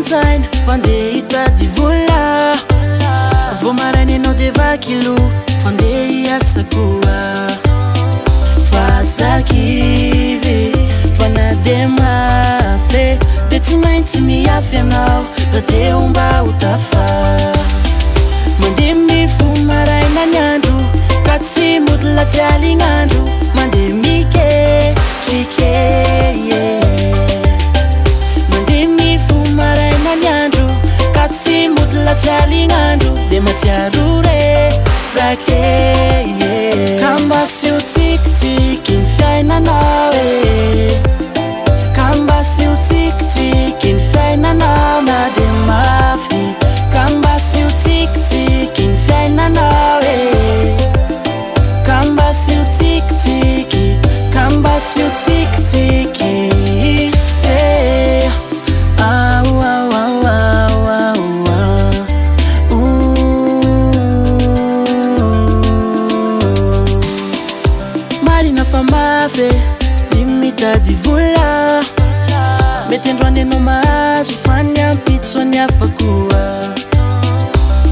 Ansain Vandehita divola Vomarani no devakilo Vandehi asakua Fasakive Vanademafe De tsy maintsy miafy anao Raha te omba utafa Mandeha mifoha maraina ny andro Ka tsy modila tsy alignandro Mandeha miketrike Mandeha mifoha maraina ny andro Ka tsy modila tsy alignandro De matsiaro rerake Kamba sy ho tsikitsiky ny fiainanao Kamba sy ho tsikitsiky ny fiainanao Na de mafy Kamba sy ho tsikitsiky ny fiainanao Kamba sy ho tsikitsiky Kamba sy ho tsikitsiky Au au au au au Marina fa mafy Limitadi vola Mety androany anao mahazo Fa ny ampitso ny afakua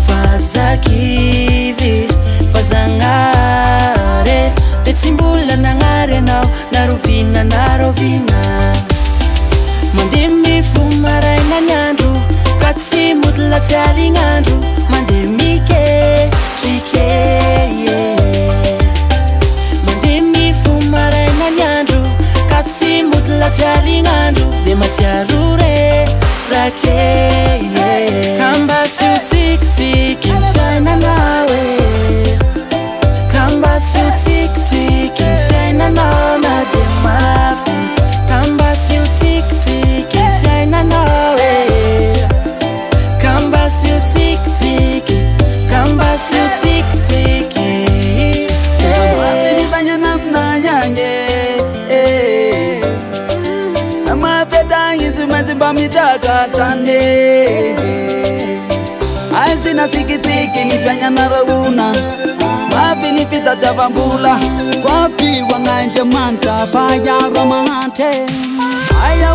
Fazakivy Fazagnare De tsy mbola nagnary anao Narovina narovina Mandeha mifoha maraina ny andro Ka tsy modila tsy alignandro Mandeha miketrike Mandeha mifoha maraina ny andro Ka tsy modila tsy alignandro De matsiaro rerake Kamba sy ho tsikitsiky ny fiainanao Kamba sy ho tsikitsiky ny fiainanao Na de mafy Kamba sy ho tsikitsiky ny fiainanao Kamba sy ho tsikitsiky Kamba sy ho tsikitsiky Mafy ny fiainanao yange Amapetangitsy maintsy mba mitrakatane Aisina tsikitsiky ny fiainanarahona Mafy ny fitadiavam-bola Kopiwa ng'Andriamanitra Fayaro mahantre Aya